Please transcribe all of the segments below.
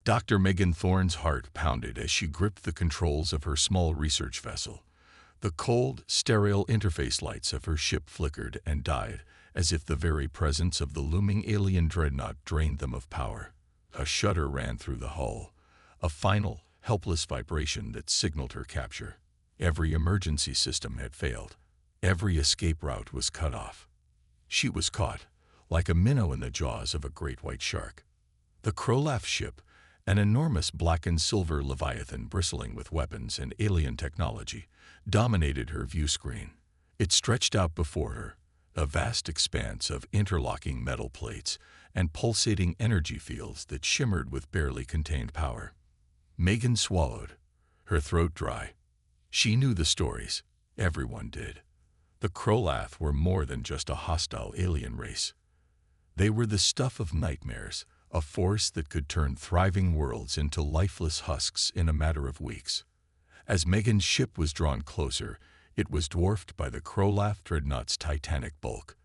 Dr. Megan Thorne's heart pounded as she gripped the controls of her small research vessel. The cold, sterile interface lights of her ship flickered and died, as if the very presence of the looming alien dreadnought drained them of power. A shudder ran through the hull, a final, helpless vibration that signaled her capture. Every emergency system had failed. Every escape route was cut off. She was caught, like a minnow in the jaws of a great white shark. The Krolaf ship, an enormous black and silver leviathan bristling with weapons and alien technology, dominated her view screen. It stretched out before her, a vast expanse of interlocking metal plates and pulsating energy fields that shimmered with barely contained power. Megan swallowed, her throat dry. She knew the stories. Everyone did. The Krolath were more than just a hostile alien race. They were the stuff of nightmares, a force that could turn thriving worlds into lifeless husks in a matter of weeks. As Megan's ship was drawn closer, it was dwarfed by the Krolath dreadnought's titanic bulk.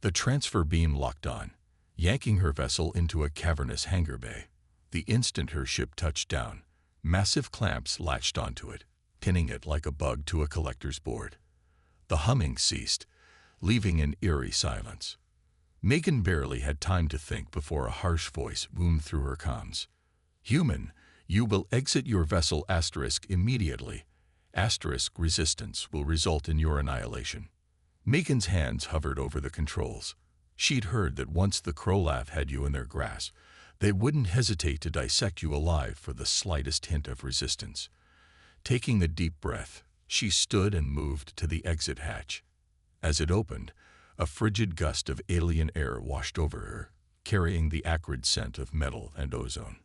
The transfer beam locked on, yanking her vessel into a cavernous hangar bay. The instant her ship touched down, massive clamps latched onto it, pinning it like a bug to a collector's board. The humming ceased, leaving an eerie silence. Megan barely had time to think before a harsh voice boomed through her comms. "Human, you will exit your vessel * immediately. * resistance will result in your annihilation." Megan's hands hovered over the controls. She'd heard that once the Krolath had you in their grasp, they wouldn't hesitate to dissect you alive for the slightest hint of resistance. Taking a deep breath, she stood and moved to the exit hatch. As it opened, a frigid gust of alien air washed over her, carrying the acrid scent of metal and ozone.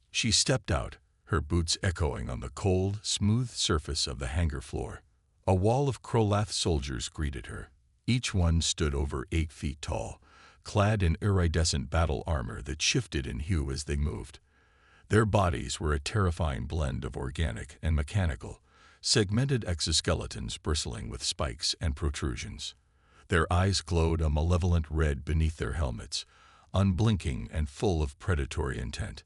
She stepped out, her boots echoing on the cold, smooth surface of the hangar floor. A wall of Krolath soldiers greeted her. Each one stood over 8 feet tall, clad in iridescent battle armor that shifted in hue as they moved. Their bodies were a terrifying blend of organic and mechanical, segmented exoskeletons bristling with spikes and protrusions. Their eyes glowed a malevolent red beneath their helmets, unblinking and full of predatory intent.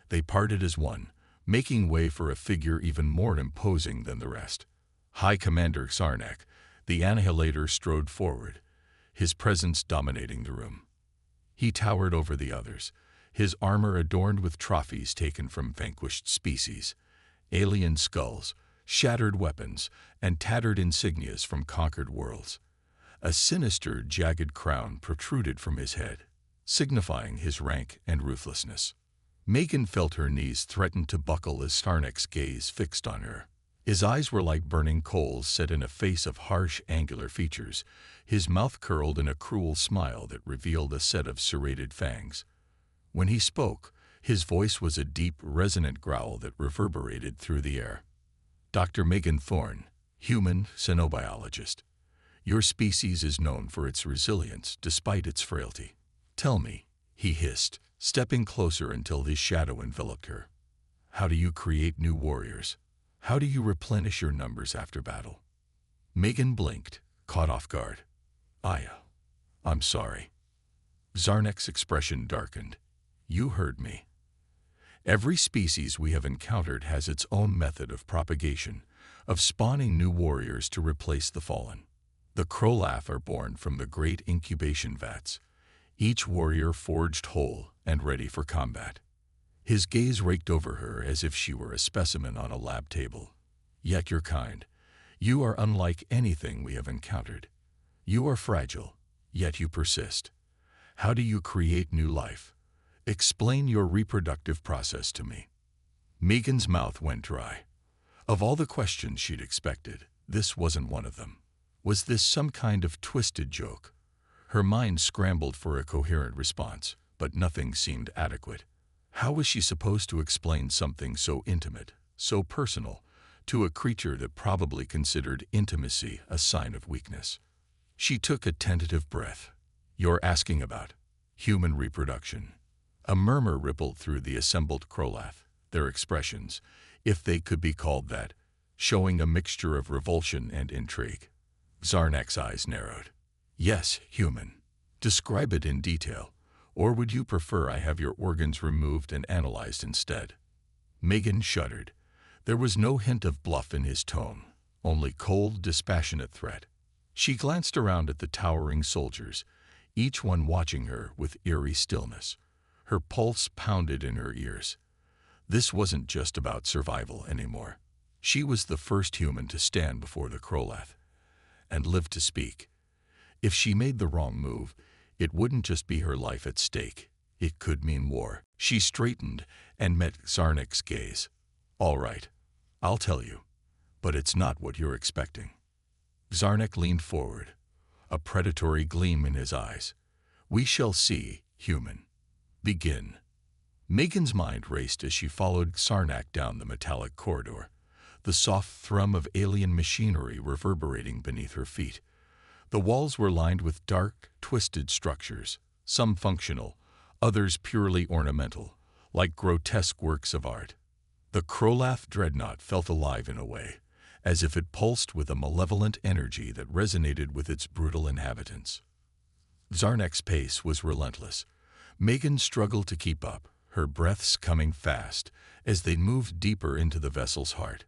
They parted as one, making way for a figure even more imposing than the rest. High Commander Sarnak, the Annihilator, strode forward, his presence dominating the room. He towered over the others, his armor adorned with trophies taken from vanquished species, alien skulls, shattered weapons, and tattered insignias from conquered worlds. A sinister, jagged crown protruded from his head, signifying his rank and ruthlessness. Megan felt her knees threaten to buckle as Sarnak's gaze fixed on her. His eyes were like burning coals set in a face of harsh, angular features, his mouth curled in a cruel smile that revealed a set of serrated fangs. When he spoke, his voice was a deep, resonant growl that reverberated through the air. "Dr. Megan Thorne, human xenobiologist. Your species is known for its resilience despite its frailty. Tell me," he hissed, stepping closer until his shadow enveloped her. "How do you create new warriors? How do you replenish your numbers after battle?" Megan blinked, caught off guard. I'm sorry." Zarnek's expression darkened. "You heard me. Every species we have encountered has its own method of propagation, of spawning new warriors to replace the fallen. The Krolaf are born from the great incubation vats, each warrior forged whole and ready for combat." His gaze raked over her as if she were a specimen on a lab table. "Yet you're kind. You are unlike anything we have encountered. You are fragile, yet you persist. How do you create new life? Explain your reproductive process to me." Megan's mouth went dry. Of all the questions she'd expected, this wasn't one of them. Was this some kind of twisted joke? Her mind scrambled for a coherent response, but nothing seemed adequate. How was she supposed to explain something so intimate, so personal, to a creature that probably considered intimacy a sign of weakness? She took a tentative breath. "You're asking about human reproduction." A murmur rippled through the assembled Krolath, their expressions, if they could be called that, showing a mixture of revulsion and intrigue. Zarnak's eyes narrowed. "Yes, human. Describe it in detail. Or would you prefer I have your organs removed and analyzed instead?" Megan shuddered. There was no hint of bluff in his tone, only cold, dispassionate threat. She glanced around at the towering soldiers, each one watching her with eerie stillness. Her pulse pounded in her ears. This wasn't just about survival anymore. She was the first human to stand before the Krolath and live to speak. If she made the wrong move, it wouldn't just be her life at stake. It could mean war. She straightened and met Zarnik's gaze. "All right, I'll tell you, but it's not what you're expecting." Zarnik leaned forward, a predatory gleam in his eyes. "We shall see, human. Begin." Megan's mind raced as she followed Sarnak down the metallic corridor, the soft thrum of alien machinery reverberating beneath her feet. The walls were lined with dark, twisted structures, some functional, others purely ornamental, like grotesque works of art. The Krolath dreadnought felt alive in a way, as if it pulsed with a malevolent energy that resonated with its brutal inhabitants. Zarnek's pace was relentless. Megan struggled to keep up, her breaths coming fast as they moved deeper into the vessel's heart.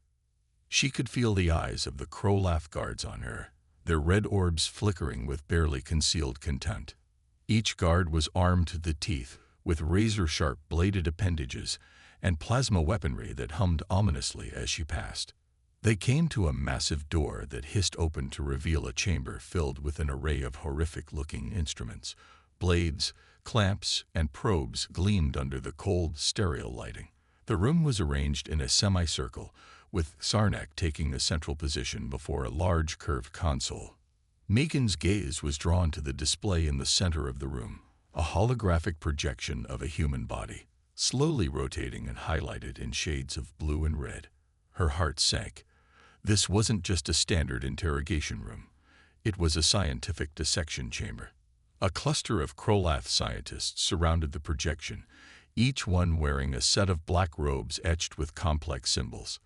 She could feel the eyes of the Krolath guards on her, their red orbs flickering with barely concealed contempt. Each guard was armed to the teeth, with razor-sharp bladed appendages and plasma weaponry that hummed ominously as she passed. They came to a massive door that hissed open to reveal a chamber filled with an array of horrific-looking instruments. Blades, clamps, and probes gleamed under the cold, sterile lighting. The room was arranged in a semicircle, with Sarnak taking a central position before a large curved console. Megan's gaze was drawn to the display in the center of the room, a holographic projection of a human body, slowly rotating and highlighted in shades of blue and red. Her heart sank. This wasn't just a standard interrogation room. It was a scientific dissection chamber. A cluster of Krolath scientists surrounded the projection, each one wearing a set of black robes etched with complex symbols.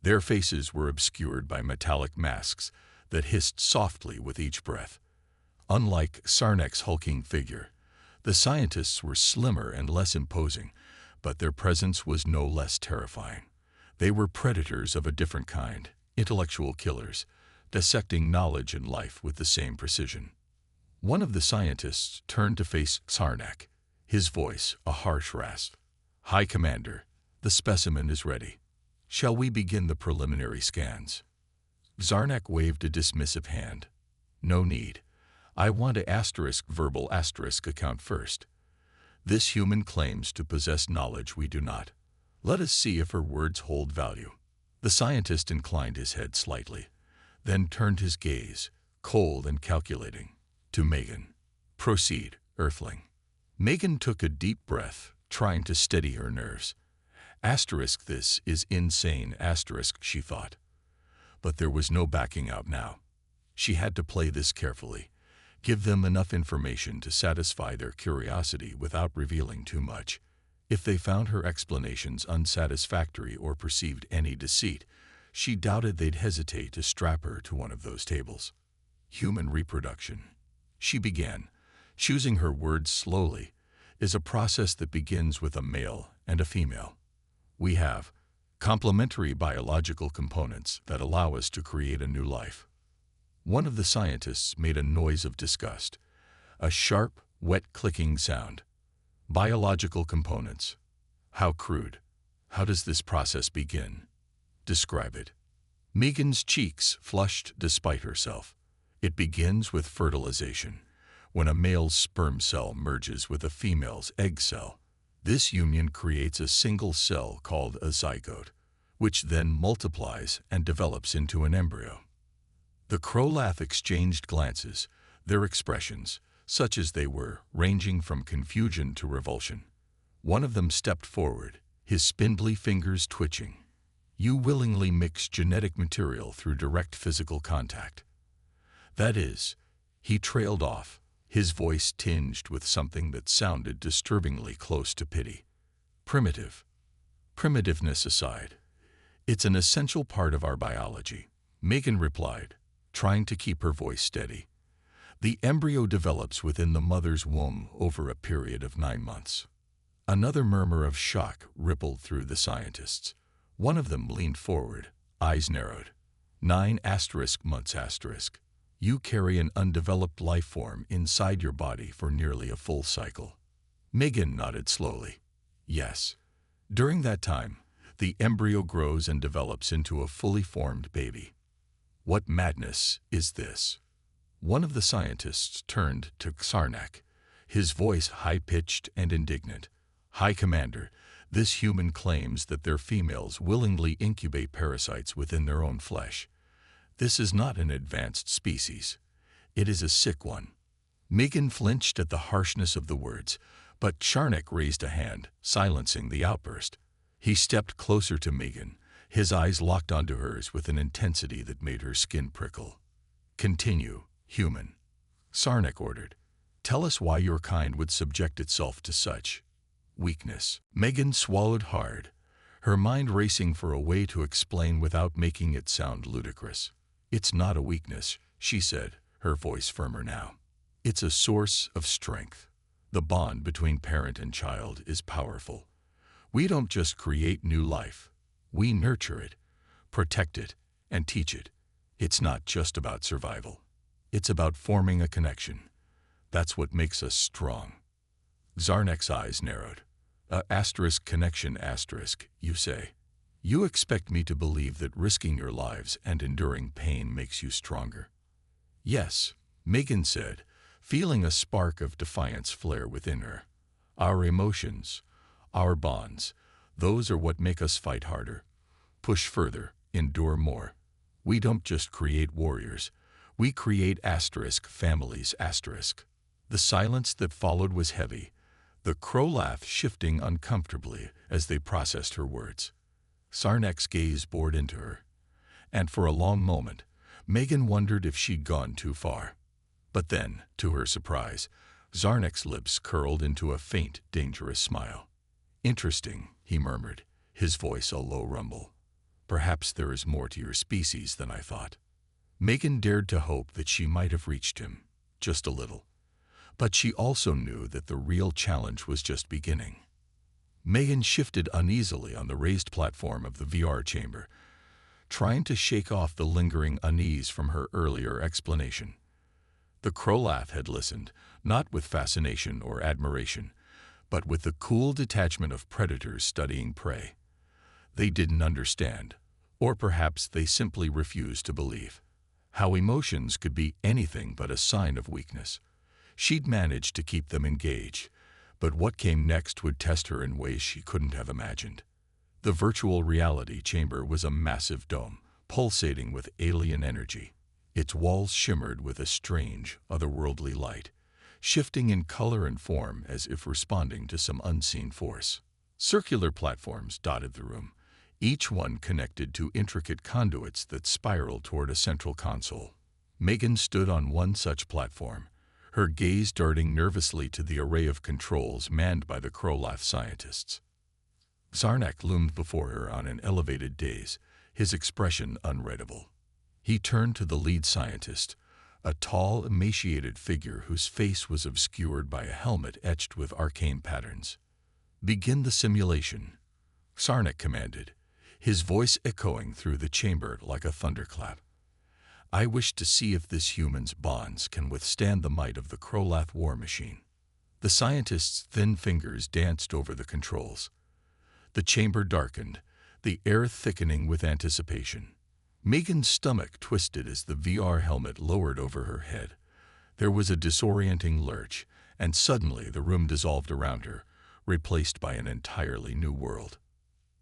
Their faces were obscured by metallic masks that hissed softly with each breath. Unlike Sarnek's hulking figure, the scientists were slimmer and less imposing, but their presence was no less terrifying. They were predators of a different kind, intellectual killers, dissecting knowledge and life with the same precision. One of the scientists turned to face Sarnak, his voice a harsh rasp. "High Commander, the specimen is ready. Shall we begin the preliminary scans?" Zarnak waved a dismissive hand. "No need. I want to verbal account first. This human claims to possess knowledge we do not. Let us see if her words hold value." The scientist inclined his head slightly, then turned his gaze, cold and calculating, to Megan. "Proceed, Earthling." Megan took a deep breath, trying to steady her nerves. This is insane, she thought. But there was no backing out now. She had to play this carefully, give them enough information to satisfy their curiosity without revealing too much. If they found her explanations unsatisfactory or perceived any deceit, she doubted they'd hesitate to strap her to one of those tables. "Human reproduction," she began, choosing her words slowly, "is a process that begins with a male and a female. We have complementary biological components that allow us to create a new life." One of the scientists made a noise of disgust, a sharp, wet clicking sound. "Biological components. How crude. How does this process begin? Describe it." Megan's cheeks flushed despite herself. "It begins with fertilization, when a male's sperm cell merges with a female's egg cell. This union creates a single cell called a zygote, which then multiplies and develops into an embryo." The Krolath exchanged glances, their expressions, such as they were, ranging from confusion to revulsion. One of them stepped forward, his spindly fingers twitching. "You willingly mix genetic material through direct physical contact. That is," he trailed off, his voice tinged with something that sounded disturbingly close to pity. "Primitiveness aside, it's an essential part of our biology," Megan replied, trying to keep her voice steady. The embryo develops within the mother's womb over a period of 9 months. Another murmur of shock rippled through the scientists. One of them leaned forward, eyes narrowed. 9 months. You carry an undeveloped life form inside your body for nearly a full cycle. Megan nodded slowly. Yes. During that time, the embryo grows and develops into a fully formed baby. What madness is this? One of the scientists turned to Sarnak, his voice high-pitched and indignant. High Commander, this human claims that their females willingly incubate parasites within their own flesh. This is not an advanced species. It is a sick one. Megan flinched at the harshness of the words, but Sarnak raised a hand, silencing the outburst. He stepped closer to Megan, his eyes locked onto hers with an intensity that made her skin prickle. Continue, human. Sarnak ordered. Tell us why your kind would subject itself to such weakness. Megan swallowed hard, her mind racing for a way to explain without making it sound ludicrous. It's not a weakness, she said, her voice firmer now. It's a source of strength. The bond between parent and child is powerful. We don't just create new life. We nurture it, protect it, and teach it. It's not just about survival. It's about forming a connection. That's what makes us strong. Zarnek's eyes narrowed. Connection, you say. You expect me to believe that risking your lives and enduring pain makes you stronger? Yes, Megan said, feeling a spark of defiance flare within her. Our emotions, our bonds, those are what make us fight harder, push further, endure more. We don't just create warriors. We create families. The silence that followed was heavy, the crow laugh shifting uncomfortably as they processed her words. Sarnak's gaze bored into her, and for a long moment, Megan wondered if she'd gone too far. But then, to her surprise, Zarnek's lips curled into a faint, dangerous smile. Interesting, he murmured, his voice a low rumble. Perhaps there is more to your species than I thought. Megan dared to hope that she might have reached him, just a little. But she also knew that the real challenge was just beginning. Megan shifted uneasily on the raised platform of the VR chamber, trying to shake off the lingering unease from her earlier explanation. The Krolath had listened, not with fascination or admiration, but with the cool detachment of predators studying prey. They didn't understand, or perhaps they simply refused to believe, how emotions could be anything but a sign of weakness. She'd managed to keep them engaged, but what came next would test her in ways she couldn't have imagined. The virtual reality chamber was a massive dome, pulsating with alien energy. Its walls shimmered with a strange, otherworldly light, shifting in color and form as if responding to some unseen force. Circular platforms dotted the room, each one connected to intricate conduits that spiraled toward a central console. Megan stood on one such platform, her gaze darting nervously to the array of controls manned by the Krolath scientists. Zarnak loomed before her on an elevated dais, his expression unreadable. He turned to the lead scientist, a tall, emaciated figure whose face was obscured by a helmet etched with arcane patterns. "Begin the simulation," Sarnak commanded, his voice echoing through the chamber like a thunderclap. "I wish to see if this human's bonds can withstand the might of the Krolath war machine." The scientist's thin fingers danced over the controls. The chamber darkened, the air thickening with anticipation. Megan's stomach twisted as the VR helmet lowered over her head. There was a disorienting lurch, and suddenly the room dissolved around her, replaced by an entirely new world.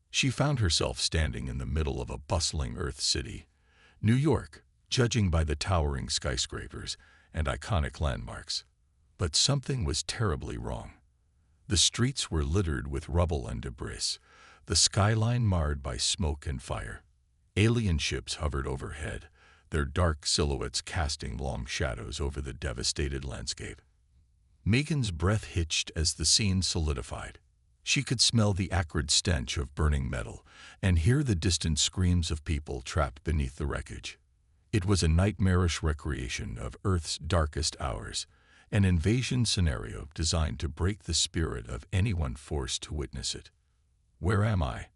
She found herself standing in the middle of a bustling Earth city, New York, judging by the towering skyscrapers and iconic landmarks. But something was terribly wrong. The streets were littered with rubble and debris, the skyline marred by smoke and fire. Alien ships hovered overhead, their dark silhouettes casting long shadows over the devastated landscape. Megan's breath hitched as the scene solidified. She could smell the acrid stench of burning metal and hear the distant screams of people trapped beneath the wreckage. It was a nightmarish recreation of Earth's darkest hours, an invasion scenario designed to break the spirit of anyone forced to witness it. "Where am I?"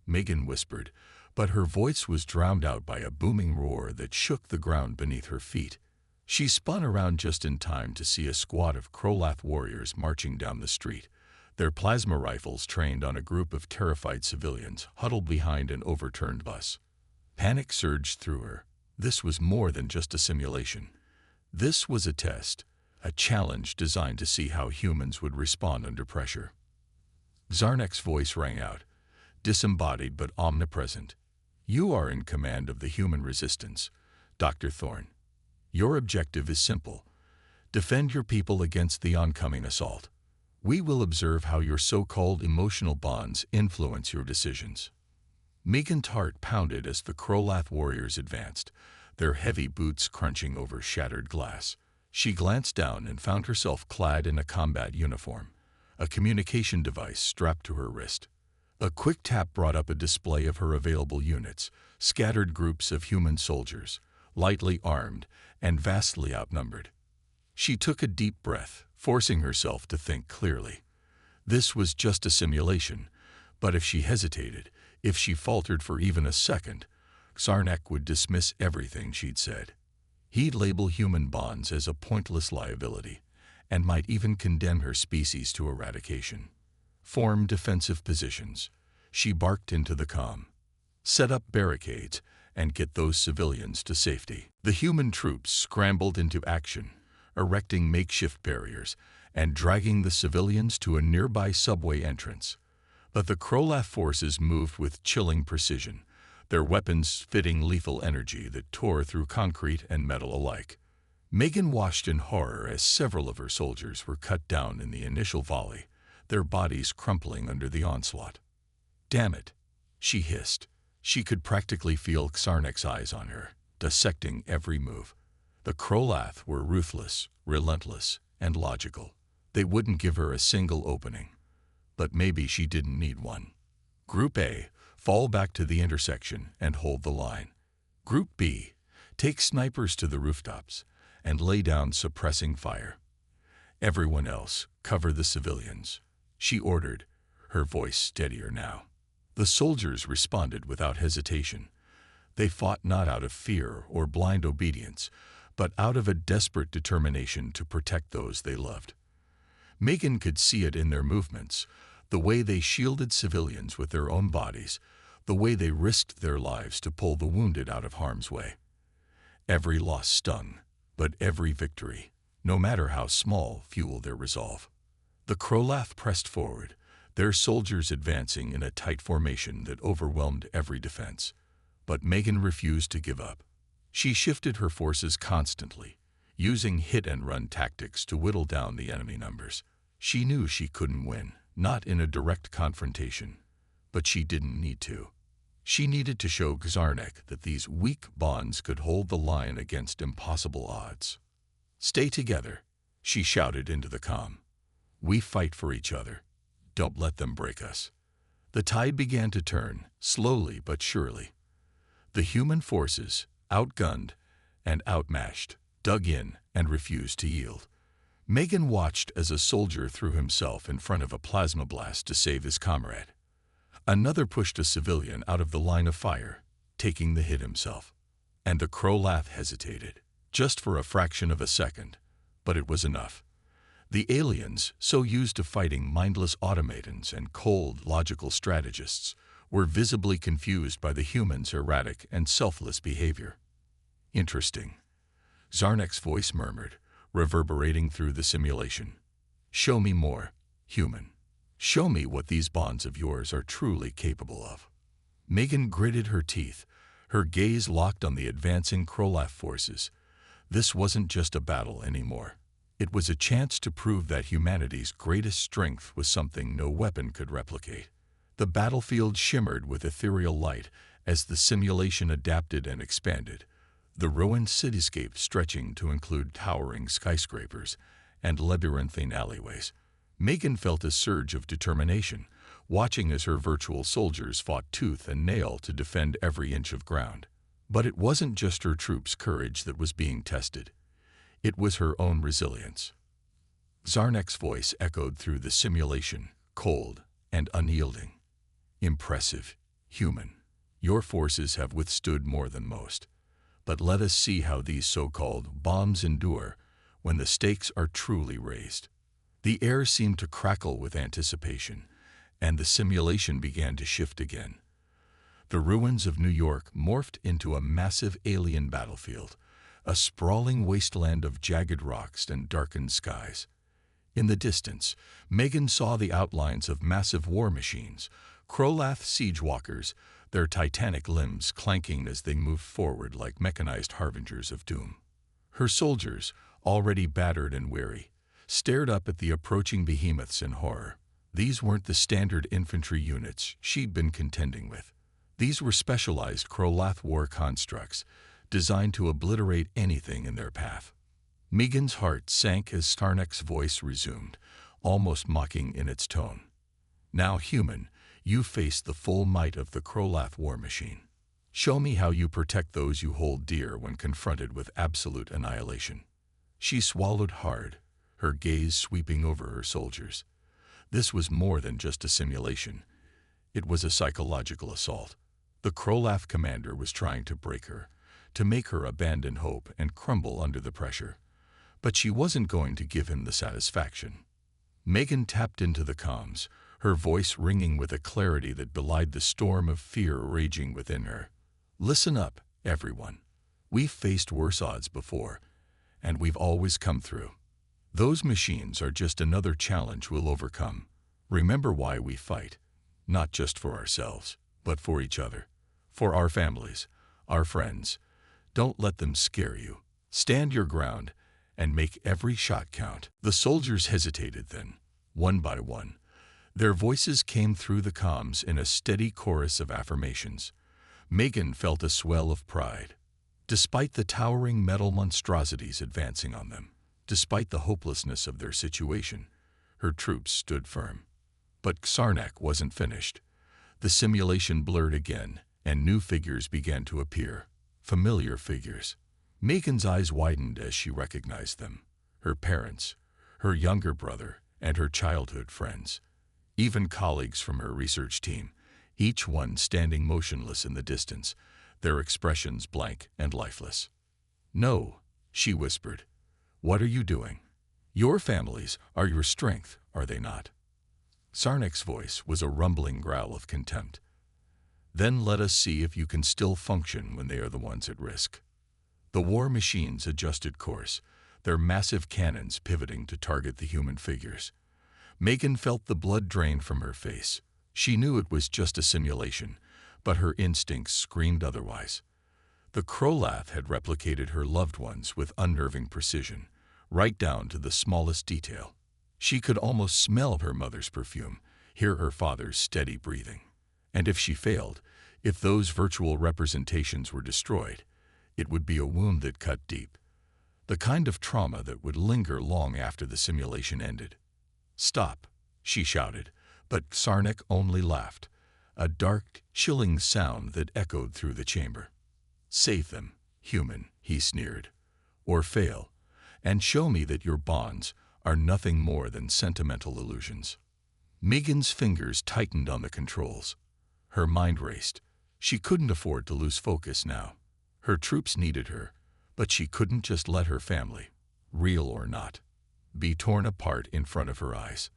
Megan whispered, but her voice was drowned out by a booming roar that shook the ground beneath her feet. She spun around just in time to see a squad of Krolath warriors marching down the street, their plasma rifles trained on a group of terrified civilians huddled behind an overturned bus. Panic surged through her. This was more than just a simulation. This was a test, a challenge designed to see how humans would respond under pressure. Zarnek's voice rang out, disembodied but omnipresent. "You are in command of the human resistance, Dr. Thorne. Your objective is simple. Defend your people against the oncoming assault. We will observe how your so-called emotional bonds influence your decisions." Megan's heart pounded as the Krolath warriors advanced, their heavy boots crunching over shattered glass. She glanced down and found herself clad in a combat uniform, a communication device strapped to her wrist. A quick tap brought up a display of her available units, scattered groups of human soldiers, lightly armed and vastly outnumbered. She took a deep breath, forcing herself to think clearly. This was just a simulation, but if she hesitated, if she faltered for even a second, Zarnek would dismiss everything she'd said. He'd label human bonds as a pointless liability, and might even condemn her species to eradication. "Form defensive positions," she barked into the comm. "Set up barricades and get those civilians to safety." The human troops scrambled into action, erecting makeshift barriers and dragging the civilians to a nearby subway entrance. But the Krolath forces moved with chilling precision, their weapons spitting lethal energy that tore through concrete and metal alike. Megan watched in horror as several of her soldiers were cut down in the initial volley, their bodies crumpling under the onslaught. "Damn it," she hissed. She could practically feel Zarnek's eyes on her, dissecting every move. The Krolath were ruthless, relentless, and logical. They wouldn't give her a single opening. But maybe she didn't need one. "Group A, fall back to the intersection and hold the line. Group B, take snipers to the rooftops and lay down suppressing fire. Everyone else, cover the civilians," she ordered, her voice steadier now. The soldiers responded without hesitation. They fought not out of fear or blind obedience, but out of a desperate determination to protect those they loved. Megan could see it in their movements, the way they shielded civilians with their own bodies, the way they risked their lives to pull the wounded out of harm's way. Every loss stung, but every victory, no matter how small, fueled their resolve. The Krolath pressed forward, their soldiers advancing in a tight formation that overwhelmed every defense. But Megan refused to give up. She shifted her forces constantly, using hit-and-run tactics to whittle down the enemy numbers. She knew she couldn't win, not in a direct confrontation, but she didn't need to. She needed to show Zarnek that these weak bonds could hold the line against impossible odds. "Stay together," she shouted into the comm. "We fight for each other. Don't let them break us." The tide began to turn, slowly but surely. The human forces, outgunned and outmatched, dug in and refused to yield. Megan watched as a soldier threw himself in front of a plasma blast to save his comrade. Another pushed a civilian out of the line of fire, taking the hit himself. And the Krolath hesitated, just for a fraction of a second, but it was enough. The aliens, so used to fighting mindless automatons and cold, logical strategists, were visibly confused by the humans' erratic and selfless behavior. "Interesting," Zarnek's voice murmured, reverberating through the simulation. "Show me more, human. Show me what these bonds of yours are truly capable of." Megan gritted her teeth, her gaze locked on the advancing Krolath forces. This wasn't just a battle anymore. It was a chance to prove that humanity's greatest strength was something no weapon could replicate. The battlefield shimmered with ethereal light as the simulation adapted and expanded, the ruined cityscape stretching to include towering skyscrapers and labyrinthine alleyways. Megan felt a surge of determination, watching as her virtual soldiers fought tooth and nail to defend every inch of ground. But it wasn't just her troops' courage that was being tested. It was her own resilience. Zarnek's voice echoed through the simulation, cold and unyielding. Impressive, human. Your forces have withstood more than most. But let us see how these so-called bombs endure when the stakes are truly raised. The air seemed to crackle with anticipation, and the simulation began to shift again. The ruins of New York morphed into a massive alien battlefield, a sprawling wasteland of jagged rocks and darkened skies. In the distance, Megan saw the outlines of massive war machines, Krolath siege walkers, their titanic limbs clanking as they moved forward like mechanized harbingers of doom. Her soldiers, already battered and weary, stared up at the approaching behemoths in horror. These weren't the standard infantry units she'd been contending with. These were specialized Krolath war constructs, designed to obliterate anything in their path. Megan's heart sank as Starnek's voice resumed, almost mocking in its tone. Now, human, you face the full might of the Krolath war machine. Show me how you protect those you hold dear when confronted with absolute annihilation. She swallowed hard, her gaze sweeping over her soldiers. This was more than just a simulation. It was a psychological assault. The Krolath commander was trying to break her, to make her abandon hope and crumble under the pressure. But she wasn't going to give him the satisfaction. Megan tapped into the comms, her voice ringing with a clarity that belied the storm of fear raging within her. Listen up, everyone. We've faced worse odds before, and we've always come through. Those machines are just another challenge we'll overcome. Remember why we fight, not just for ourselves, but for each other, for our families, our friends. Don't let them scare you. Stand your ground and make every shot count. The soldiers hesitated then, one by one. Their voices came through the comms in a steady chorus of affirmations. Megan felt a swell of pride. Despite the towering metal monstrosities advancing on them, despite the hopelessness of their situation, her troops stood firm. But Sarnak wasn't finished. The simulation blurred again, and new figures began to appear. Familiar figures. Megan's eyes widened as she recognized them. Her parents, her younger brother, and her childhood friends. Even colleagues from her research team, each one standing motionless in the distance, their expressions blank and lifeless. "No," she whispered. "What are you doing? Your families are your strength, are they not?" Sarnek's voice was a rumbling growl of contempt. "Then let us see if you can still function when they are the ones at risk." The war machines adjusted course, their massive cannons pivoting to target the human figures. Megan felt the blood drain from her face. She knew it was just a simulation, but her instincts screamed otherwise. The Krolath had replicated her loved ones with unnerving precision, right down to the smallest detail. She could almost smell her mother's perfume, hear her father's steady breathing. And if she failed, if those virtual representations were destroyed, it would be a wound that cut deep. The kind of trauma that would linger long after the simulation ended. "Stop," she shouted, but Sarnek only laughed, a dark, chilling sound that echoed through the chamber. "Save them, human," he sneered, "or fail, and show me that your bonds are nothing more than sentimental illusions." Megan's fingers tightened on the controls. Her mind raced. She couldn't afford to lose focus now. Her troops needed her, but she couldn't just let her family, real or not, be torn apart in front of her eyes.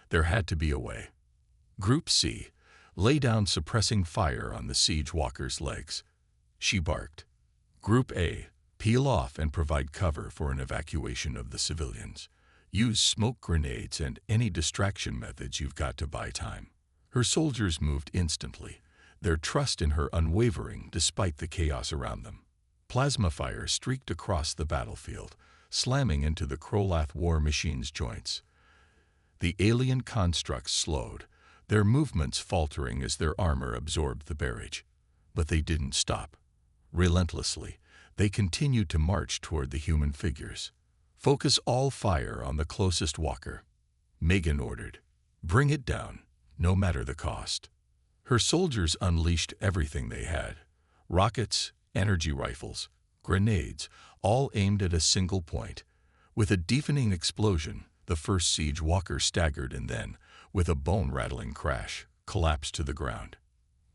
There had to be a way. Group C, lay down suppressing fire on the siege walker's legs. She barked. Group A, peel off and provide cover for an evacuation of the civilians. Use smoke grenades and any distraction methods you've got to buy time. Her soldiers moved instantly, their trust in her unwavering despite the chaos around them. Plasma fire streaked across the battlefield, slamming into the Krolath war machine's joints. The alien constructs slowed, their movements faltering as their armor absorbed the barrage. But they didn't stop. Relentlessly, they continued to march toward the human figures. "Focus all fire on the closest walker," Megan ordered. "Bring it down, no matter the cost." Her soldiers unleashed everything they had: rockets, energy rifles, grenades, all aimed at a single point. With a deafening explosion, the first siege walker staggered and then, with a bone-rattling crash, collapsed to the ground.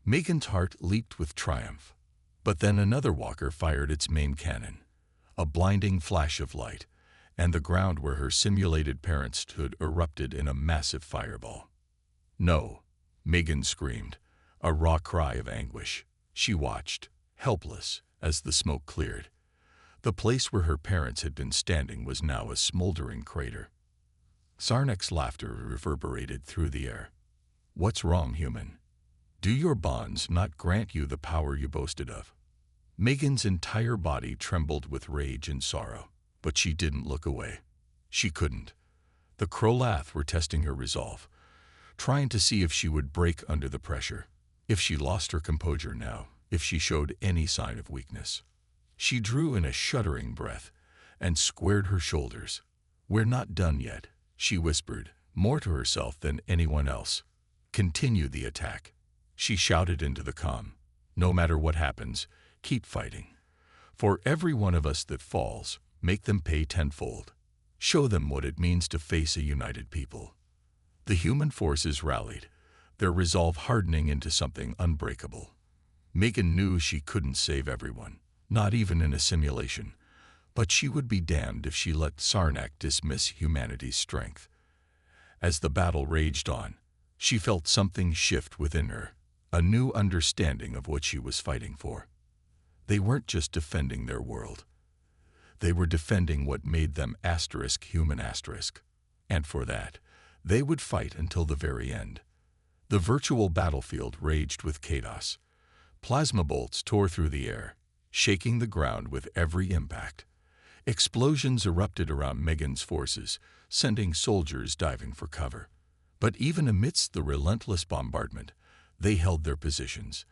Megan's heart leaped with triumph. But then another walker fired its main cannon. A blinding flash of light, and the ground where her simulated parents stood erupted in a massive fireball. "No!" Megan screamed, a raw cry of anguish. She watched, helpless, as the smoke cleared. The place where her parents had been standing was now a smoldering crater. Sarnak's laughter reverberated through the air. "What's wrong, human? Do your bonds not grant you the power you boasted of?" Megan's entire body trembled with rage and sorrow, but she didn't look away. She couldn't. The Krolath were testing her resolve, trying to see if she would break under the pressure, if she lost her composure now, if she showed any sign of weakness. She drew in a shuddering breath and squared her shoulders. "We're not done yet," she whispered, more to herself than anyone else. "Continue the attack." She shouted into the calm. "No matter what happens, keep fighting. For every one of us that falls, make them pay tenfold. Show them what it means to face a united people." The human forces rallied, their resolve hardening into something unbreakable. Megan knew she couldn't save everyone, not even in a simulation, but she would be damned if she let Sarnak dismiss humanity's strength. As the battle raged on, she felt something shift within her, a new understanding of what she was fighting for. They weren't just defending their world. They were defending what made them human. And for that, they would fight until the very end. The virtual battlefield raged with chaos. Plasma bolts tore through the air, shaking the ground with every impact. Explosions erupted around Megan's forces, sending soldiers diving for cover. But even amidst the relentless bombardment, they held their positions.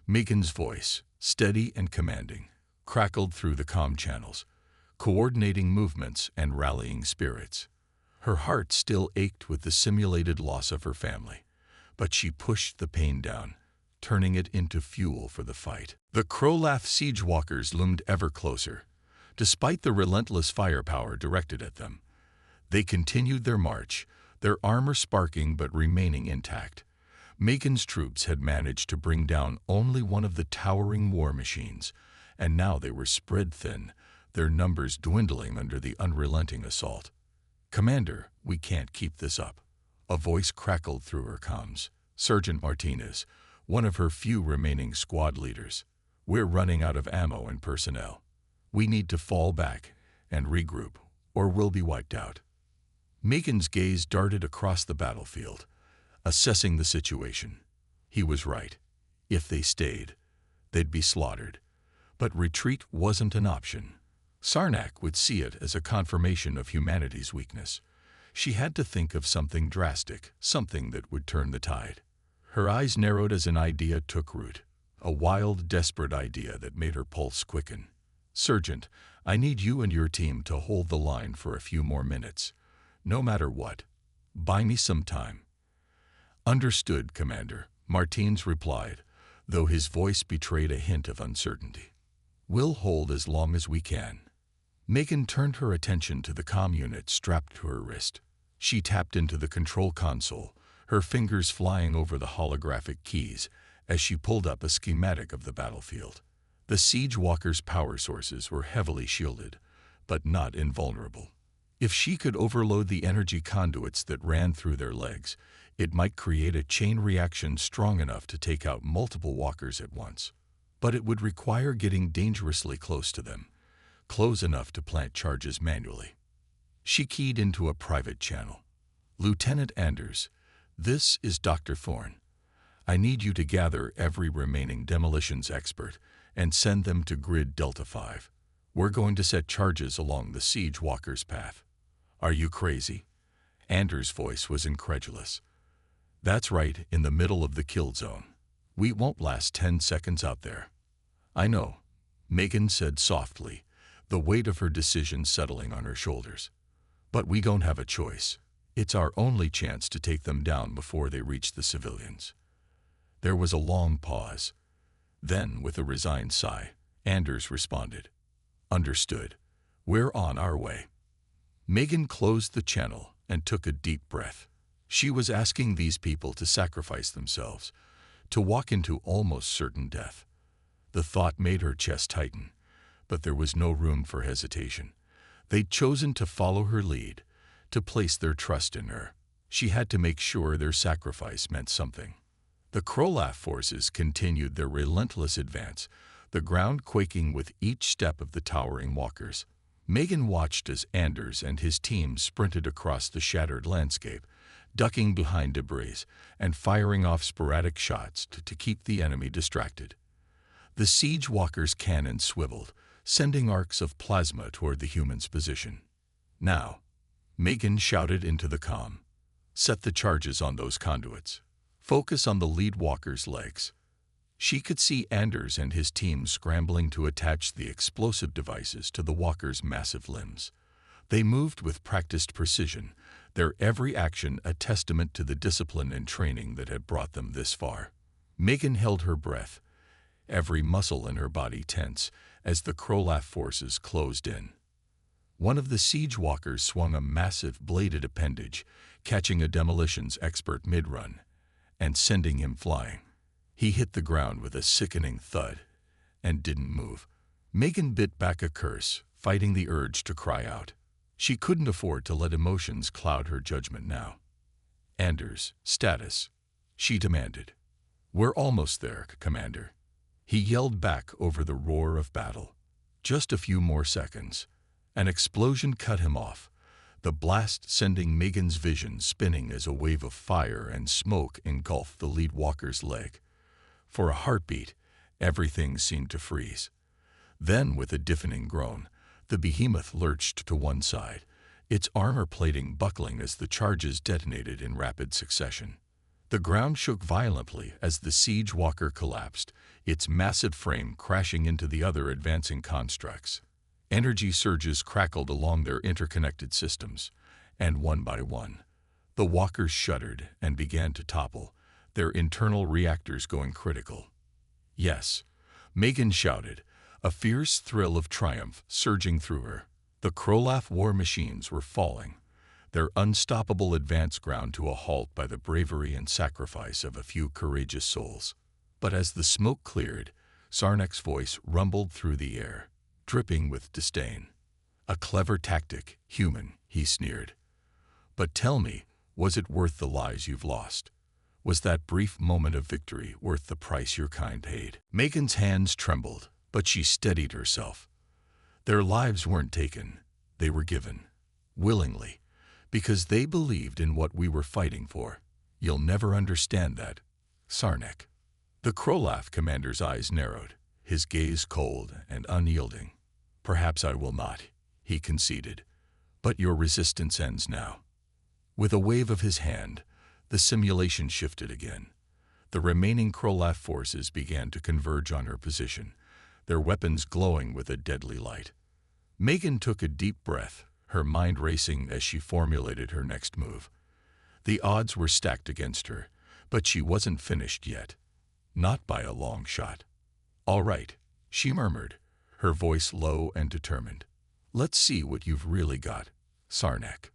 Megan's voice, steady and commanding, crackled through the comm channels, coordinating movements and rallying spirits. Her heart still ached with the simulated loss of her family, but she pushed the pain down, turning it into fuel for the fight. The Krolath siege walkers loomed ever closer. Despite the relentless firepower directed at them, they continued their march, their armor sparking but remaining intact. Megan's troops had managed to bring down only one of the towering war machines, and now they were spread thin, their numbers dwindling under the unrelenting assault. "Commander, we can't keep this up." A voice crackled through her comms. Sergeant Martinez, one of her few remaining squad leaders. "We're running out of ammo and personnel. We need to fall back and regroup, or we'll be wiped out." Megan's gaze darted across the battlefield, assessing the situation. He was right. If they stayed, they'd be slaughtered. But retreat wasn't an option. Sarnak would see it as a confirmation of humanity's weakness. She had to think of something drastic, something that would turn the tide. Her eyes narrowed as an idea took root, a wild, desperate idea that made her pulse quicken. "Sergeant, I need you and your team to hold the line for a few more minutes. No matter what. Buy me some time." "Understood, Commander," Martins replied, though his voice betrayed a hint of uncertainty. "We'll hold as long as we can." Megan turned her attention to the comm unit strapped to her wrist. She tapped into the control console, her fingers flying over the holographic keys as she pulled up a schematic of the battlefield. The siege walkers' power sources were heavily shielded, but not invulnerable. If she could overload the energy conduits that ran through their legs, it might create a chain reaction strong enough to take out multiple walkers at once. But it would require getting dangerously close to them, close enough to plant charges manually. She keyed into a private channel. "Lieutenant Anders, this is Dr. Thorne. I need you to gather every remaining demolitions expert and send them to Grid Delta 5. We're going to set charges along the siege walker's path." "Are you crazy?" Anders' voice was incredulous. "That's right, in the middle of the kill zone. We won't last 10 seconds out there." "I know," Megan said softly, the weight of her decision settling on her shoulders. "But we don't have a choice. It's our only chance to take them down before they reach the civilians." There was a long pause. Then, with a resigned sigh, Anders responded. Understood. We're on our way. Megan closed the channel and took a deep breath. She was asking these people to sacrifice themselves, to walk into almost certain death. The thought made her chest tighten, but there was no room for hesitation. They'd chosen to follow her lead, to place their trust in her. She had to make sure their sacrifice meant something. The Krolaf forces continued their relentless advance, the ground quaking with each step of the towering walkers. Megan watched as Anders and his team sprinted across the shattered landscape, ducking behind debris and firing off sporadic shots to keep the enemy distracted. The siege walkers' cannons swiveled, sending arcs of plasma toward the humans' position. Now, Megan shouted into the comm. Set the charges on those conduits. Focus on the lead walker's legs. She could see Anders and his team scrambling to attach the explosive devices to the walker's massive limbs. They moved with practiced precision, their every action a testament to the discipline and training that had brought them this far. Megan held her breath, every muscle in her body tense as the Krolaf forces closed in. One of the siege walkers swung a massive bladed appendage, catching a demolitions expert mid-run and sending him flying. He hit the ground with a sickening thud and didn't move. Megan bit back a curse, fighting the urge to cry out. She couldn't afford to let emotions cloud her judgment now. Anders, status, she demanded. We're almost there, Commander. He yelled back over the roar of battle. Just a few more seconds. An explosion cut him off, the blast sending Megan's vision spinning as a wave of fire and smoke engulfed the lead walker's leg. For a heartbeat, everything seemed to freeze. Then, with a deafening groan, the behemoth lurched to one side, its armor plating buckling as the charges detonated in rapid succession. The ground shook violently as the siege walker collapsed, its massive frame crashing into the other advancing constructs. Energy surges crackled along their interconnected systems, and one by one, the walkers shuddered and began to topple, their internal reactors going critical. Yes, Megan shouted, a fierce thrill of triumph surging through her. The Krolaf war machines were falling, their unstoppable advance ground to a halt by the bravery and sacrifice of a few courageous souls. But as the smoke cleared, Sarnek's voice rumbled through the air, dripping with disdain. A clever tactic, human, he sneered. But tell me, was it worth the lives you've lost? Was that brief moment of victory worth the price your kind paid? Megan's hands trembled, but she steadied herself. Their lives weren't taken, they were given. Willingly, because they believed in what we were fighting for. You'll never understand that, Sarnek. The Krolaf commander's eyes narrowed, his gaze cold and unyielding. Perhaps I will not, he conceded, but your resistance ends now. With a wave of his hand, the simulation shifted again. The remaining Krolaf forces began to converge on her position, their weapons glowing with a deadly light. Megan took a deep breath, her mind racing as she formulated her next move. The odds were stacked against her, but she wasn't finished yet. Not by a long shot. All right, she murmured, her voice low and determined. Let's see what you've really got, Sarnek.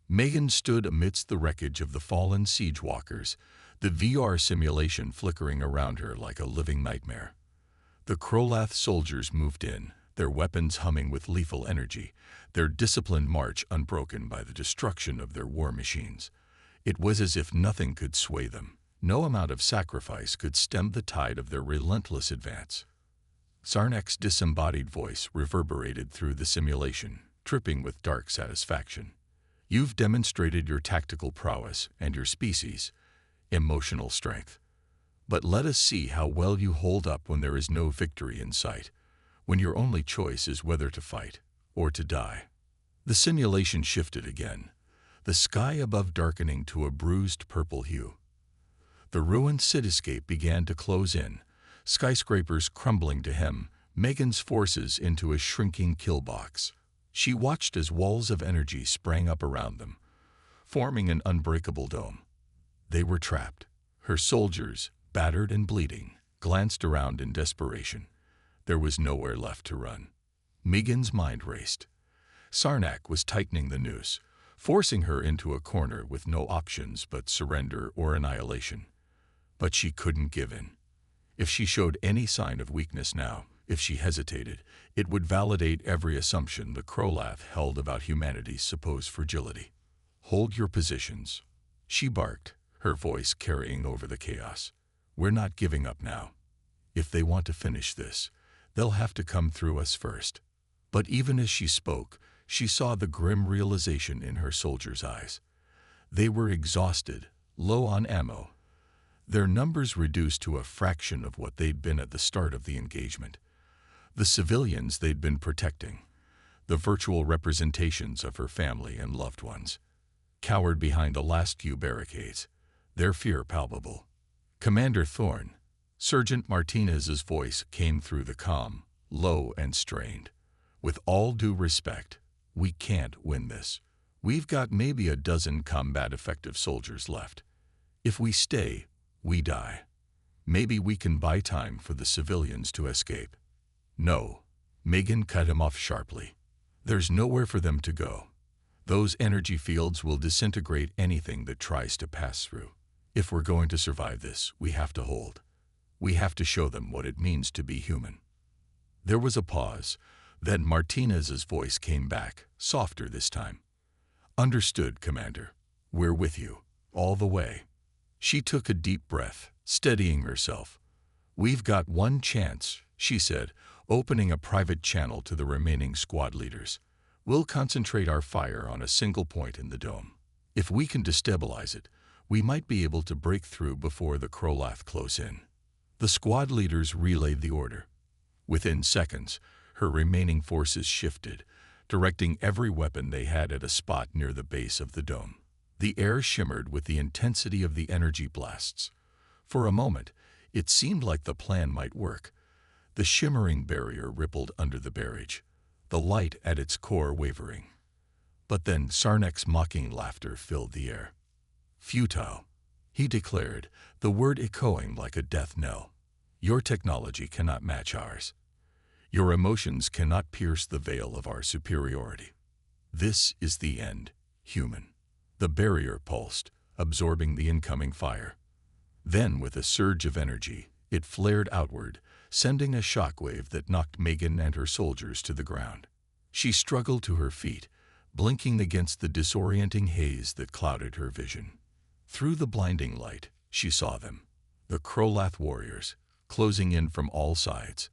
Megan stood amidst the wreckage of the fallen siege walkers, the VR simulation flickering around her like a living nightmare. The Krolath soldiers moved in, their weapons humming with lethal energy, their disciplined march unbroken by the destruction of their war machines. It was as if nothing could sway them. No amount of sacrifice could stem the tide of their relentless advance. Sarnek's disembodied voice reverberated through the simulation, dripping with dark satisfaction. You've demonstrated your tactical prowess and your species' emotional strength. But let us see how well you hold up when there is no victory in sight, when your only choice is whether to fight or to die. The simulation shifted again, the sky above darkening to a bruised purple hue. The ruined cityscape began to close in, skyscrapers crumbling to hem Megan's forces into a shrinking kill box. She watched as walls of energy sprang up around them, forming an unbreakable dome. They were trapped. Her soldiers, battered and bleeding, glanced around in desperation. There was nowhere left to run. Megan's mind raced. Sarnak was tightening the noose, forcing her into a corner with no options but surrender or annihilation. But she couldn't give in. If she showed any sign of weakness now, if she hesitated, it would validate every assumption the Krolath held about humanity's supposed fragility. "Hold your positions," she barked, her voice carrying over the chaos. "We're not giving up now. If they want to finish this, they'll have to come through us first." But even as she spoke, she saw the grim realization in her soldiers' eyes. They were exhausted, low on ammo, their numbers reduced to a fraction of what they'd been at the start of the engagement. The civilians they'd been protecting, the virtual representations of her family and loved ones, cowered behind the last few barricades, their fear palpable. "Commander Thorne," Sergeant Martinez's voice came through the comm, low and strained. "With all due respect, we can't win this. We've got maybe a dozen combat-effective soldiers left. If we stay, we die. Maybe we can buy time for the civilians to escape." "No," Megan cut him off sharply. "There's nowhere for them to go. Those energy fields will disintegrate anything that tries to pass through. If we're going to survive this, we have to hold. We have to show them what it means to be human." There was a pause. Then Martinez's voice came back, softer this time. "Understood, Commander. We're with you, all the way." She took a deep breath, steadying herself. "We've got one chance," she said, opening a private channel to the remaining squad leaders. "We'll concentrate our fire on a single point in the dome. If we can destabilize it, we might be able to break through before the Krolath close in." The squad leaders relayed the order. Within seconds, her remaining forces shifted, directing every weapon they had at a spot near the base of the dome. The air shimmered with the intensity of the energy blasts. For a moment, it seemed like the plan might work. The shimmering barrier rippled under the barrage, the light at its core wavering. But then Sarnak's mocking laughter filled the air. "Futile," he declared, the word echoing like a death knell. "Your technology cannot match ours. Your emotions cannot pierce the veil of our superiority. This is the end, human." The barrier pulsed, absorbing the incoming fire. Then, with a surge of energy, it flared outward, sending a shockwave that knocked Megan and her soldiers to the ground. She struggled to her feet, blinking against the disorienting haze that clouded her vision. Through the blinding light, she saw them, the Krolath warriors, closing in from all sides.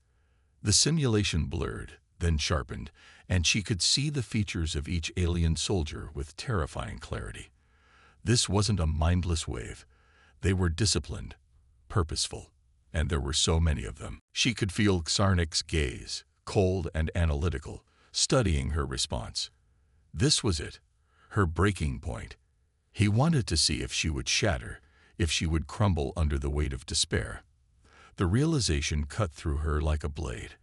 The simulation blurred, then sharpened, and she could see the features of each alien soldier with terrifying clarity. This wasn't a mindless wave. They were disciplined, purposeful, and there were so many of them. She could feel Sarnak's gaze, cold and analytical, studying her response. This was it, her breaking point. He wanted to see if she would shatter, if she would crumble under the weight of despair. The realization cut through her like a blade,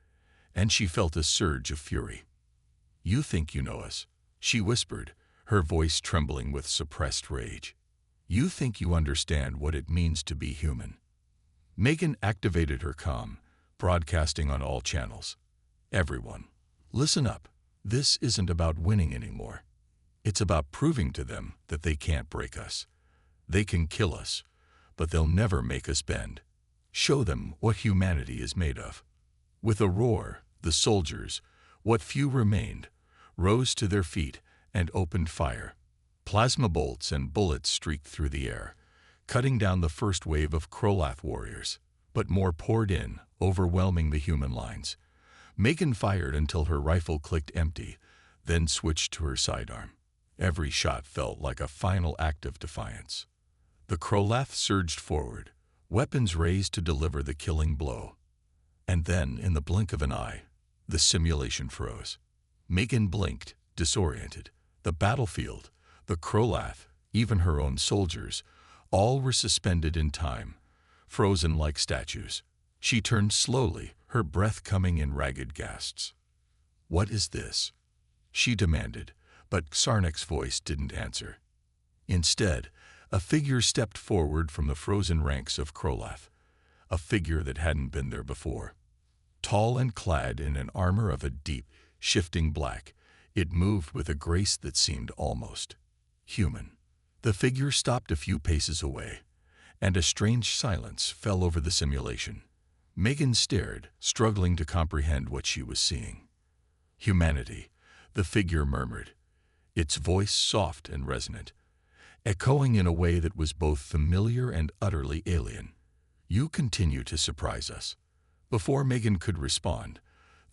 and she felt a surge of fury. "You think you know us," she whispered, her voice trembling with suppressed rage. "You think you understand what it means to be human." Megan activated her comm, broadcasting on all channels. "Everyone, listen up. This isn't about winning anymore. It's about proving to them that they can't break us. They can kill us, but they'll never make us bend. Show them what humanity is made of." With a roar, the soldiers, what few remained, rose to their feet and opened fire. Plasma bolts and bullets streaked through the air, cutting down the first wave of Krolath warriors. But more poured in, overwhelming the human lines. Megan fired until her rifle clicked empty, then switched to her sidearm. Every shot felt like a final act of defiance. The Krolath surged forward, weapons raised to deliver the killing blow. And then, in the blink of an eye, the simulation froze. Megan blinked, disoriented. The battlefield, the Krolath, even her own soldiers, all were suspended in time, frozen like statues. She turned slowly, her breath coming in ragged gasps. "What is this?" she demanded, but Sarnak's voice didn't answer. Instead, a figure stepped forward from the frozen ranks of Krolath, a figure that hadn't been there before. Tall and clad in an armor of a deep, shifting black, it moved with a grace that seemed almost human. The figure stopped a few paces away, and a strange silence fell over the simulation. Megan stared, struggling to comprehend what she was seeing. Humanity, the figure murmured, its voice soft and resonant, echoing in a way that was both familiar and utterly alien. You continue to surprise us. Before Megan could respond,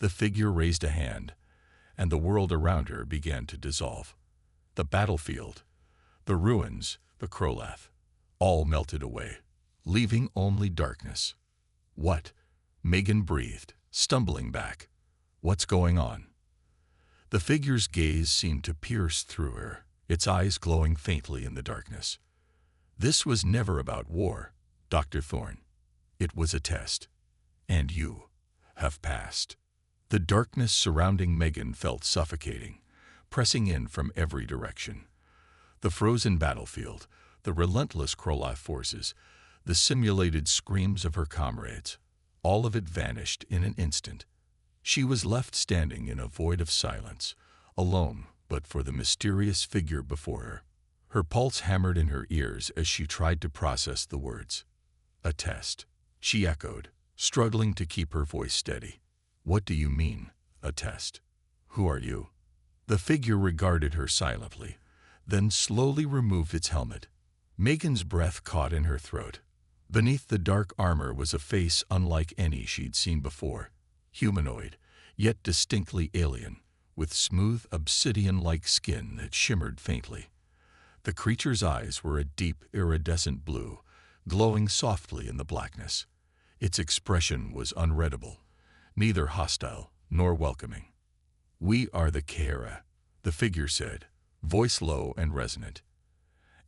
the figure raised a hand, and the world around her began to dissolve. The battlefield, the ruins, the Krolath, all melted away, leaving only darkness. What? Megan breathed, stumbling back. What's going on? The figure's gaze seemed to pierce through her, its eyes glowing faintly in the darkness. This was never about war, Dr. Thorne. It was a test. And you have passed. The darkness surrounding Megan felt suffocating, pressing in from every direction. The frozen battlefield, the relentless Krolath forces, the simulated screams of her comrades, all of it vanished in an instant. She was left standing in a void of silence, alone but for the mysterious figure before her. Her pulse hammered in her ears as she tried to process the words. A test, she echoed, struggling to keep her voice steady. What do you mean, a test? Who are you? The figure regarded her silently, then slowly removed its helmet. Megan's breath caught in her throat. Beneath the dark armor was a face unlike any she'd seen before, humanoid, yet distinctly alien, with smooth obsidian-like skin that shimmered faintly. The creature's eyes were a deep, iridescent blue, glowing softly in the blackness. Its expression was unreadable, neither hostile nor welcoming. We are the Kehera, the figure said, voice low and resonant.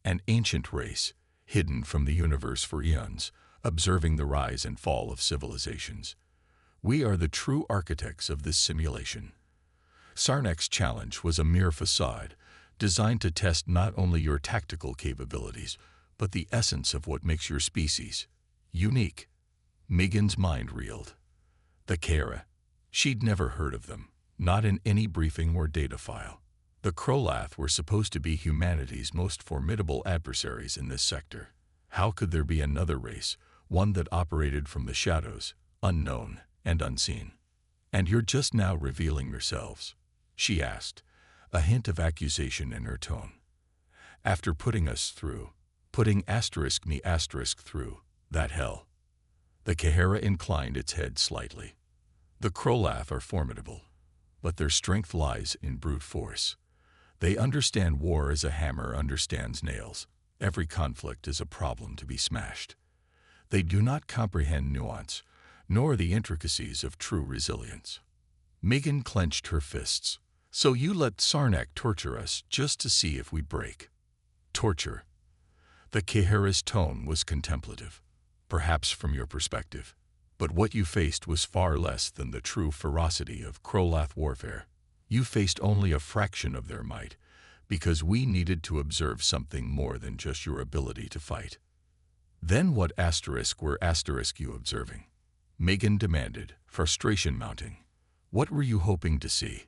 An ancient race, hidden from the universe for eons, observing the rise and fall of civilizations. We are the true architects of this simulation. Sarnak's challenge was a mere facade, designed to test not only your tactical capabilities, but the essence of what makes your species unique. Megan's mind reeled. The Kehera. She'd never heard of them, not in any briefing or data file. The Krolath were supposed to be humanity's most formidable adversaries in this sector. How could there be another race, one that operated from the shadows, unknown and unseen? And you're just now revealing yourselves, she asked, a hint of accusation in her tone. After putting us through, putting *me* through, that hell. The Kehera inclined its head slightly. The Krolath are formidable, but their strength lies in brute force. They understand war as a hammer understands nails. Every conflict is a problem to be smashed. They do not comprehend nuance, nor the intricacies of true resilience. Megan clenched her fists. So you let Sarnak torture us just to see if we break. Torture. The Kehera's tone was contemplative, perhaps from your perspective. But what you faced was far less than the true ferocity of Krolath warfare. You faced only a fraction of their might, because we needed to observe something more than just your ability to fight. Then what were you observing? Megan demanded, frustration mounting. What were you hoping to see?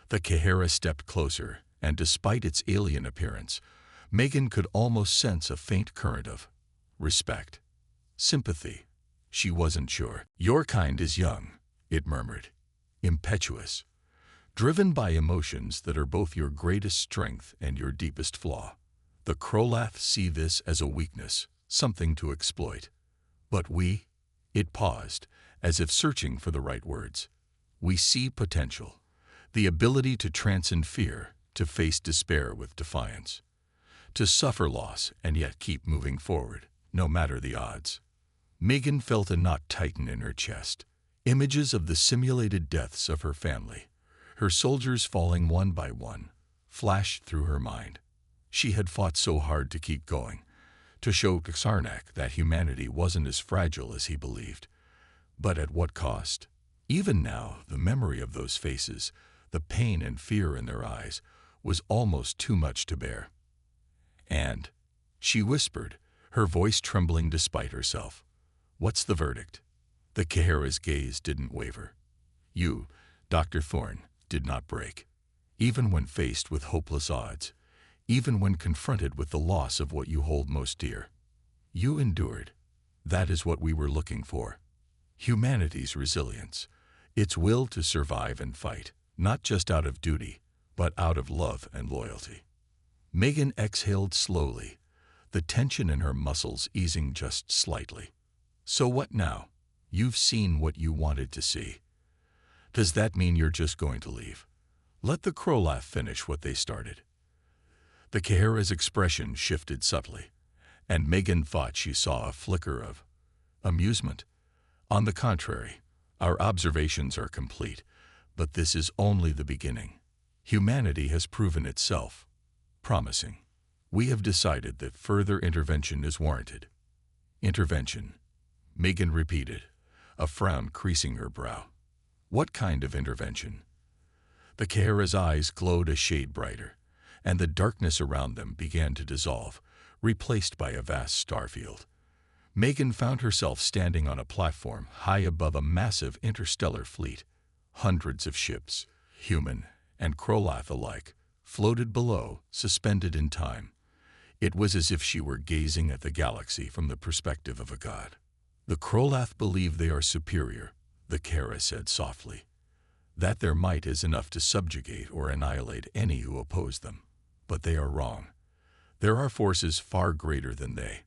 The Kehera stepped closer, and despite its alien appearance, Megan could almost sense a faint current of respect, sympathy. She wasn't sure. Your kind is young, it murmured, impetuous, driven by emotions that are both your greatest strength and your deepest flaw. The Krolath see this as a weakness, something to exploit. But we, it paused, as if searching for the right words. We see potential, the ability to transcend fear, to face despair with defiance, to suffer loss and yet keep moving forward, no matter the odds. Megan felt a knot tighten in her chest. Images of the simulated deaths of her family, her soldiers falling one by one, flashed through her mind. She had fought so hard to keep going, to show Sarnak that humanity wasn't as fragile as he believed. But at what cost? Even now, the memory of those faces, the pain and fear in their eyes, was almost too much to bear. And, she whispered, her voice trembling despite herself, what's the verdict? The Kehera's gaze didn't waver. You, Dr. Thorne, did not break. Even when faced with hopeless odds, even when confronted with the loss of what you hold most dear, you endured. That is what we were looking for. Humanity's resilience, its will to survive and fight, not just out of duty, but out of love and loyalty. Megan exhaled slowly, the tension in her muscles easing just slightly. So what now? You've seen what you wanted to see. Does that mean you're just going to leave? Let the Krolath finish what they started. The Kehera's expression shifted subtly, and Megan thought she saw a flicker of amusement. On the contrary, our observations are complete, but this is only the beginning. Humanity has proven itself promising. We have decided that further intervention is warranted. Intervention, Megan repeated, a frown creasing her brow. What kind of intervention? The Kehera's eyes glowed a shade brighter, and the darkness around them began to dissolve, replaced by a vast starfield. Megan found herself standing on a platform high above a massive interstellar fleet. Hundreds of ships, human and Krolath alike, floated below, suspended in time. It was as if she were gazing at the galaxy from the perspective of a god. The Krolath believe they are superior, the Kehera said softly. That their might is enough to subjugate or annihilate any who oppose them. But they are wrong. There are forces far greater than they.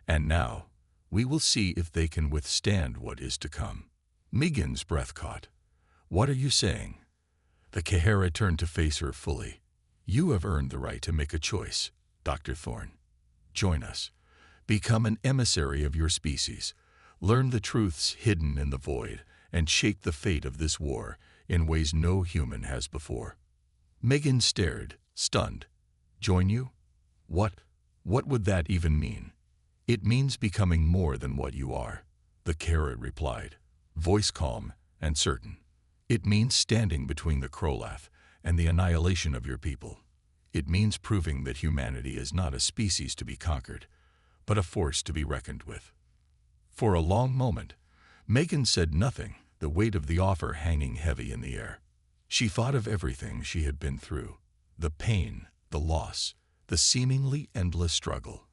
And now, we will see if they can withstand what is to come. Megan's breath caught. What are you saying? The Kehera turned to face her fully. You have earned the right to make a choice, Dr. Thorne. Join us. Become an emissary of your species. Learn the truths hidden in the void and shape the fate of this war in ways no human has before. Megan stared, stunned. Join you? What would that even mean? It means becoming more than what you are, the Kehera replied, voice calm and certain. It means standing between the Krolath and the annihilation of your people. It means proving that humanity is not a species to be conquered, but a force to be reckoned with. For a long moment, Megan said nothing, the weight of the offer hanging heavy in the air. She thought of everything she had been through, the pain, the loss, the seemingly endless struggle.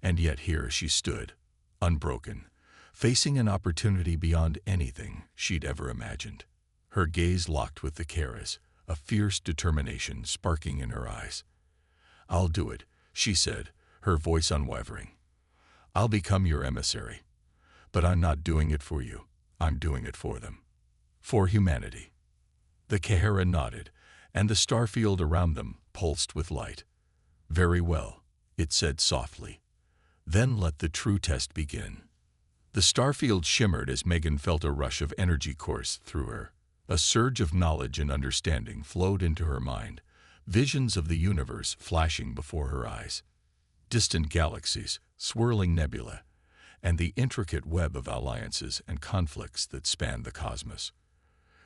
And yet here she stood, unbroken, facing an opportunity beyond anything she'd ever imagined. Her gaze locked with the Kehera's, a fierce determination sparking in her eyes. I'll do it, she said, her voice unwavering. I'll become your emissary. But I'm not doing it for you. I'm doing it for them. For humanity. The Kehera nodded, and the starfield around them pulsed with light. Very well, it said softly. Then let the true test begin. The starfield shimmered as Megan felt a rush of energy course through her. A surge of knowledge and understanding flowed into her mind, visions of the universe flashing before her eyes. Distant galaxies, swirling nebula, and the intricate web of alliances and conflicts that spanned the cosmos.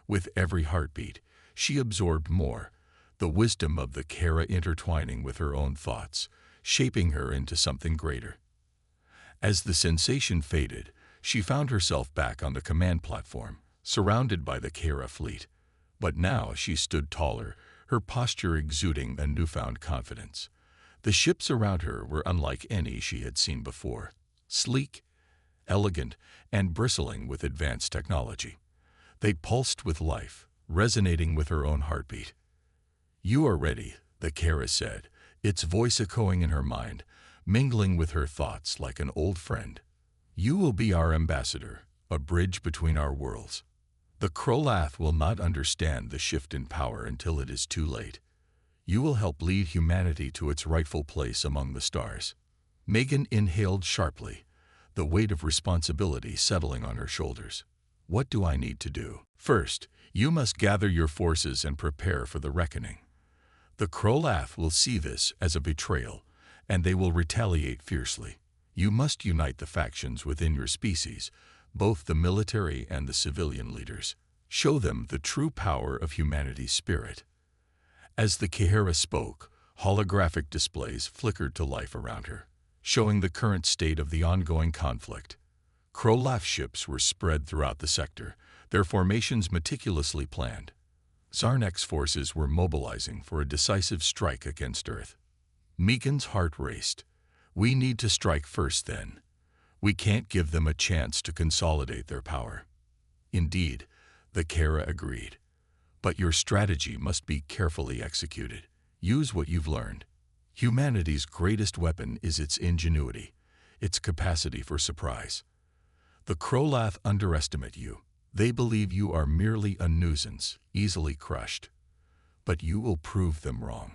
With every heartbeat, she absorbed more, the wisdom of the Kehera intertwining with her own thoughts, shaping her into something greater. As the sensation faded, she found herself back on the command platform, surrounded by the Kehera fleet. But now she stood taller, her posture exuding a newfound confidence. The ships around her were unlike any she had seen before, sleek, elegant, and bristling with advanced technology. They pulsed with life, resonating with her own heartbeat. You are ready, the Kehera said, its voice echoing in her mind, mingling with her thoughts like an old friend. You will be our ambassador, a bridge between our worlds. The Krolath will not understand the shift in power until it is too late. You will help lead humanity to its rightful place among the stars. Megan inhaled sharply, the weight of responsibility settling on her shoulders. What do I need to do? First, you must gather your forces and prepare for the reckoning. The Krolath will see this as a betrayal, and they will retaliate fiercely. You must unite the factions within your species, both the military and the civilian leaders. Show them the true power of humanity's spirit. As the Kehera spoke, holographic displays flickered to life around her, showing the current state of the ongoing conflict. Krolaf ships were spread throughout the sector, their formations meticulously planned. Zarnek's forces were mobilizing for a decisive strike against Earth. Megan's heart raced. We need to strike first then. We can't give them a chance to consolidate their power. Indeed, the Kara agreed. But your strategy must be carefully executed. Use what you've learned. Humanity's greatest weapon is its ingenuity, its capacity for surprise. The Krolath underestimate you. They believe you are merely a nuisance, easily crushed. But you will prove them wrong.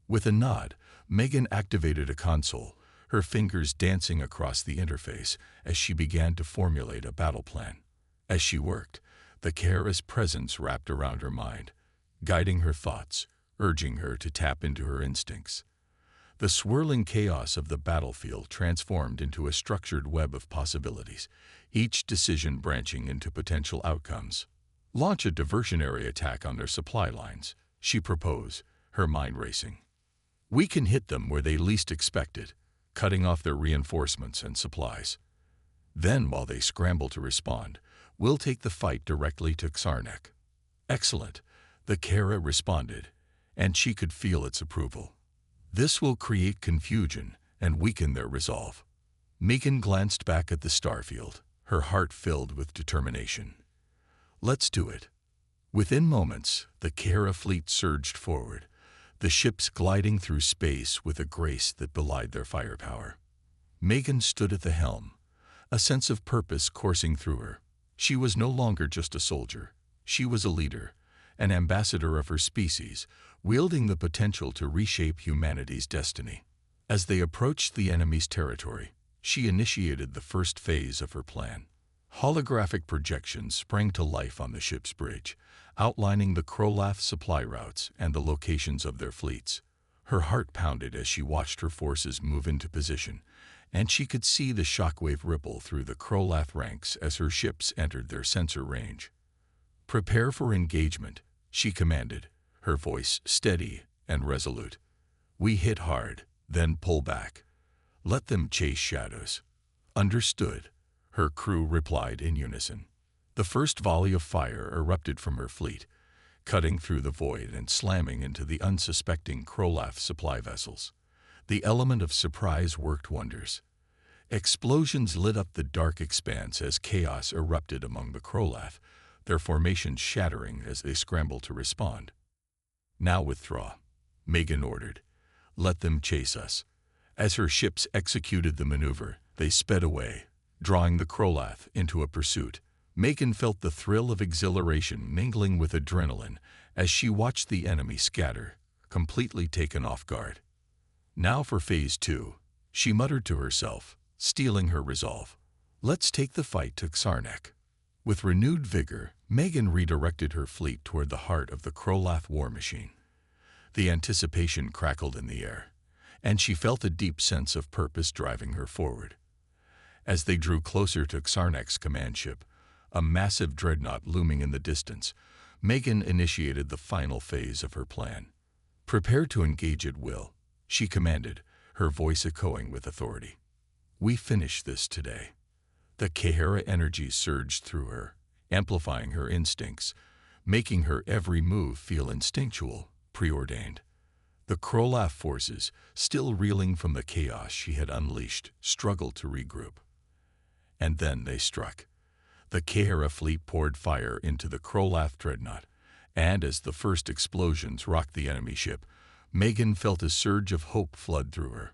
With a nod, Megan activated a console, her fingers dancing across the interface as she began to formulate a battle plan. As she worked, the Kara's presence wrapped around her mind, guiding her thoughts, urging her to tap into her instincts. The swirling chaos of the battlefield transformed into a structured web of possibilities, each decision branching into potential outcomes. Launch a diversionary attack on their supply lines, she proposed, her mind racing. We can hit them where they least expect it, cutting off their reinforcements and supplies. Then, while they scramble to respond, we'll take the fight directly to Xarnek. Excellent, the Kara responded, and she could feel its approval. This will create confusion and weaken their resolve. Megan glanced back at the starfield, her heart filled with determination. Let's do it. Within moments, the Kara fleet surged forward, the ships gliding through space with a grace that belied their firepower. Megan stood at the helm, a sense of purpose coursing through her. She was no longer just a soldier. She was a leader, an ambassador of her species, wielding the potential to reshape humanity's destiny. As they approached the enemy's territory, she initiated the first phase of her plan. Holographic projections sprang to life on the ship's bridge, outlining the Krolath supply routes and the locations of their fleets. Her heart pounded as she watched her forces move into position, and she could see the shockwave ripple through the Krolath ranks as her ships entered their sensor range. Prepare for engagement, she commanded, her voice steady and resolute. We hit hard, then pull back. Let them chase shadows. Understood, her crew replied in unison. The first volley of fire erupted from her fleet, cutting through the void and slamming into the unsuspecting Krolath supply vessels. The element of surprise worked wonders. Explosions lit up the dark expanse as chaos erupted among the Krolath, their formations shattering as they scrambled to respond. Now withdraw, Megan ordered. Let them chase us. As her ships executed the maneuver, they sped away, drawing the Krolath into a pursuit. Megan felt the thrill of exhilaration mingling with adrenaline as she watched the enemy scatter, completely taken off guard. Now for Phase 2, she muttered to herself, steeling her resolve. Let's take the fight to Xarnek. With renewed vigor, Megan redirected her fleet toward the heart of the Krolath war machine. The anticipation crackled in the air, and she felt a deep sense of purpose driving her forward. As they drew closer to Xarnek's command ship, a massive dreadnought looming in the distance, Megan initiated the final phase of her plan. Prepare to engage at will, she commanded, her voice echoing with authority. We finish this today. The Kehera energy surged through her, amplifying her instincts, making her every move feel instinctual, preordained. The Krolath forces, still reeling from the chaos she had unleashed, struggled to regroup. And then they struck. The Kehera fleet poured fire into the Krolath dreadnought, and as the first explosions rocked the enemy ship, Megan felt a surge of hope flood through her.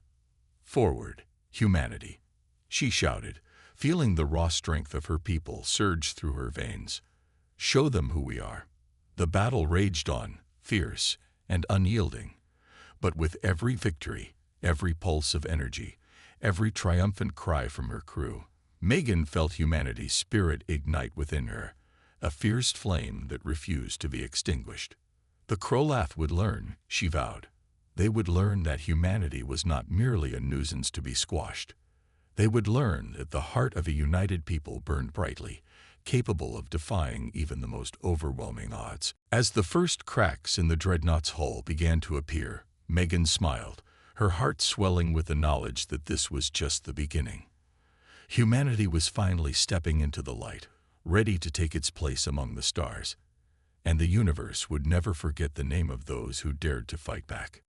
Forward, humanity, she shouted, feeling the raw strength of her people surge through her veins. Show them who we are. The battle raged on, fierce and unyielding. But with every victory, every pulse of energy, every triumphant cry from her crew, Megan felt humanity's spirit ignite within her, a fierce flame that refused to be extinguished. The Krolath would learn, she vowed. They would learn that humanity was not merely a nuisance to be squashed. They would learn that the heart of a united people burned brightly, capable of defying even the most overwhelming odds. As the first cracks in the dreadnought's hull began to appear, Megan smiled, her heart swelling with the knowledge that this was just the beginning. Humanity was finally stepping into the light, ready to take its place among the stars, and the universe would never forget the name of those who dared to fight back.